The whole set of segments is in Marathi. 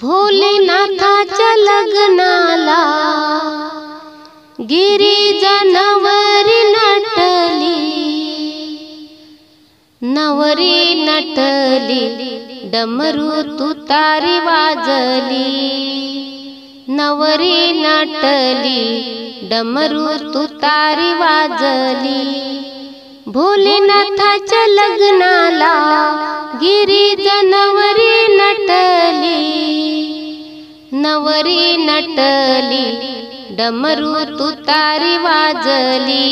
भोलेनाथाच्या लग्नाला गिरिजनवरी नटली, नवरी नटली, डमरू तुतारी वाजली, नवरी नटली, डमरू तुतारी वाजली। भोलेनाथाच्या लग्नाला गिरिजनवरी नटली, नवरी नटली, डमरू तुतारी वाजली,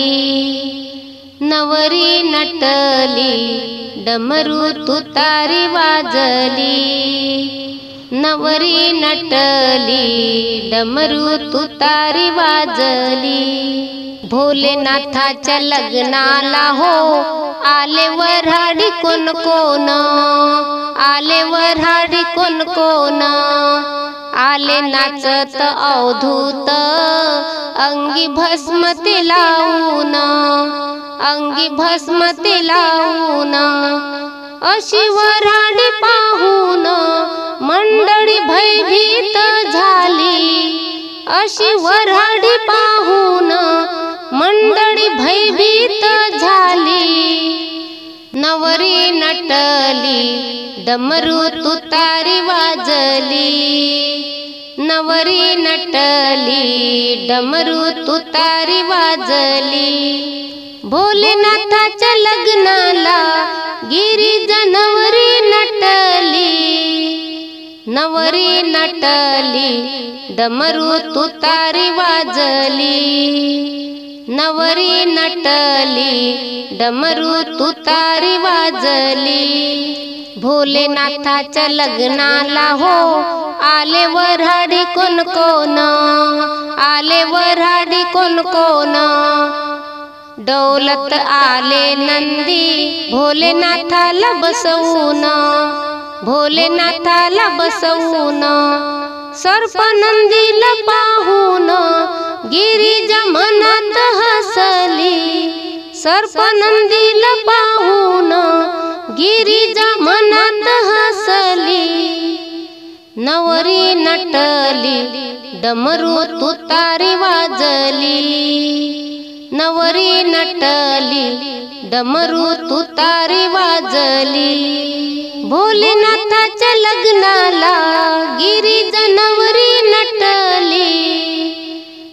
नवरी नटली, डमरू तुतारी वाजली, नवरी नटली, डमरू तुतारी वाजली। भोलेनाथाच्या लग्नाला हो आले वऱ्हाडी कोण कोण, आले वऱ्हाडी कोण कोण, आले नाचत अवधूत अंगी भस्म ते लावून, अंगी भस्म ते लावून। अशी वऱ्हाडी पाहून मंडळी भयभीत झाली, अशी वऱ्हाडी पाहून मंडळी भयभीत झाली। नवरी नटली, डमरू तुतारी वाजली, नवरी नटली, डमरू तुतारी वाजली। भोलेनाथाच्या लग्नाला गिरिजनवरी नटली, नवरी नटली, डमरू तुतारी वाजली, नवरी नटली, डमरू तुतारी वाजली। भोलेनाथाच्या लग्नाला हो आले वऱ्हाडी कोण कोण, आले वऱ्हाडी कोण कोण। डौलत आले नंदी भोलेनाथाला बसवून, भोलेनाथाला बसवून। सर्प नंदीला पाहून गिरिजा मनात हसली, सर्प नंदीला पाहून गिरिजा मनात हसली। नवरी नटली, डमरू तुतारी वाजली, नवरी नटली, डमरू तुतारी वाजली। भोलेनाथाच्या लग्नाला गिरिजनवरी नटली,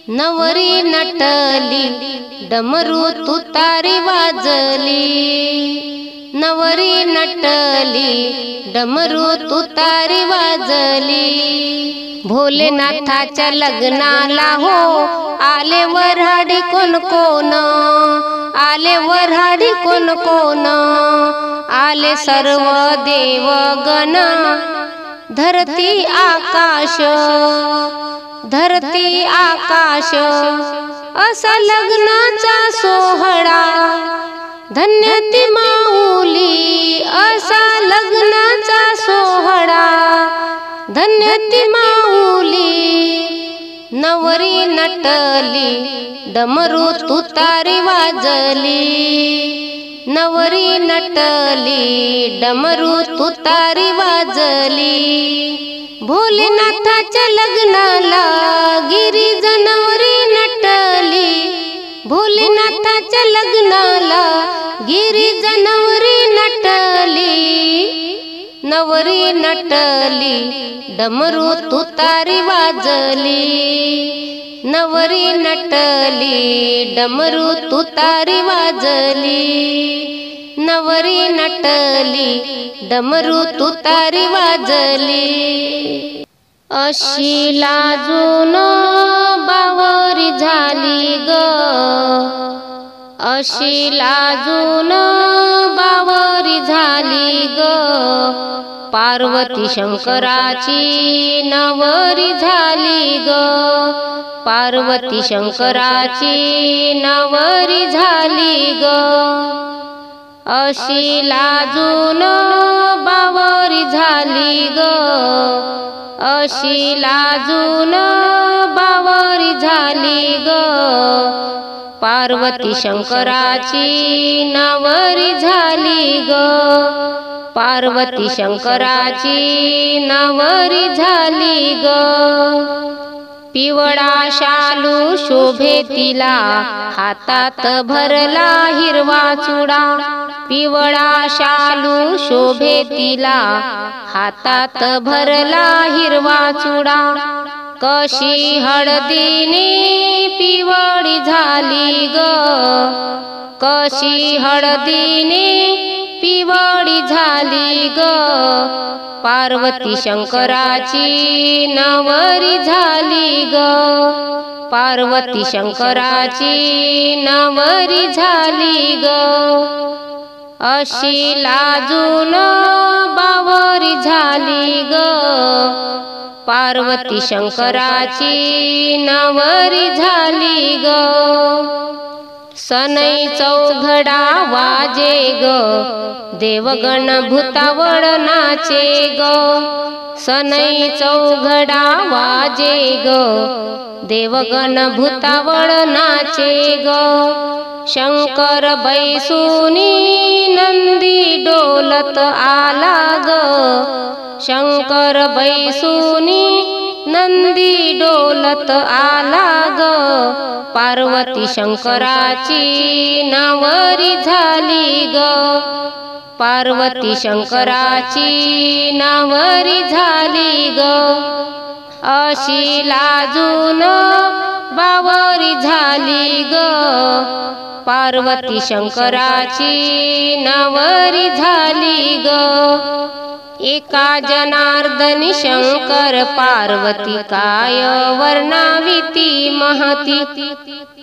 नवरी नटली, डमरू तुतारी वाजली, नवरी नटली, डमरू तुतारी वाजली। भोलेनाथाच्या लग्नाला हो आले वऱ्हाडी कोण कोण, आले वऱ्हाडी कोण कोण, आले सर्व देवगण धरती आकाश, धरती आकाश। असा लग्नाचा सोहळा धन्य ती माऊली, असा लग्नाचा सोहळा धन्य ती माऊली। नवरी नटली, डमरू तुतारी वाजली, नवरी नटली, डमरू तुतारी वाजली। भोलेनाथाच्या लग्नाला गिरिजनवरी नटली, भोलेनाथाच्या लग्नाला गिरिजनवरी नटली, नवरी नटली, डमरू तुतारी वाजली, नवरी नटली, डमरू तुतारी वाजली, नवरी नटली, डमरू तुतारी वाजली। अशी लाजून बावरी झाली ग, अशी लाजून बावरी झाली ग, पार्वती शंकराची नवरी झाली ग, पार्वती शंकराची नवरी झाली ग। अशी लाजून बावरी झाली ग, अशी लाजून बावरी झाली ग, पार्वती शंकराची नवरी झाली ग, पार्वती शंकराची नवरी झाली ग। पिवळा शालू शोभे तिला, हातात भरला हिरवा चुडा। पिवळा शालू शोभे तिला, हातात भरला हिरवा चुडा। कशी हळदीने पिवळी झाली ग, कशी हळदीने पिवळी झाली ग। पार्वती शंकराची नवरी झाली ग, पार्वती शंकराची नवरी झाली ग। अशी लाजून बावरी झाली ग, पार्वती शंकराची नवरी झाली ग। सनई चौघडा वाजे ग, देवगण भूतावळ नाचे ग। सनई चौघडा वाजे ग, देवगण भूतावळ नाचे ग। शंकर बैसुनी नंदी डोलत आला ग, शंकर बैसुनी नंदी डोलत आला ग। पार्वती शंकराची नवरी झाली ग, पार्वती शंकराची नवरी झाली ग। अशी लाजून बावरी झाली ग, पार्वती शंकराची नवरी झाली ग। एका जनार्दनी शंकर पार्वती काय वर्णाविती महती।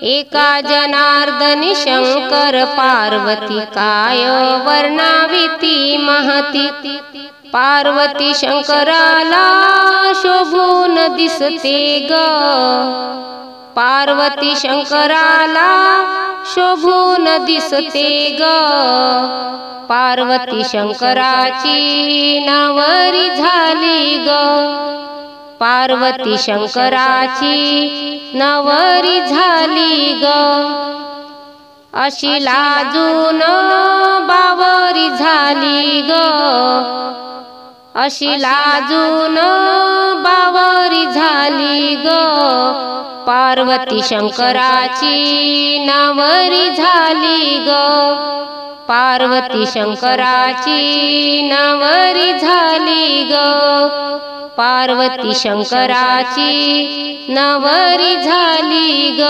एका जनार्दनी शंकर पार्वती काय वर्णाविती महती। पार्वती शंकराला शोभून दिसते ग, पार्वती शंकराला शोभून दिसते ग। पार्वती शंकराची नवरी झाली ग, पार्वती शंकराची नवरी झाली ग। अशी लाजून बावरी झाली ग, अशी लाजून बावरी झाली ग। पार्वती शंकराची नवरी झाली ग, पार्वती शंकराची नवरी झाली ग, पार्वती शंकराची नवरी झाली ग।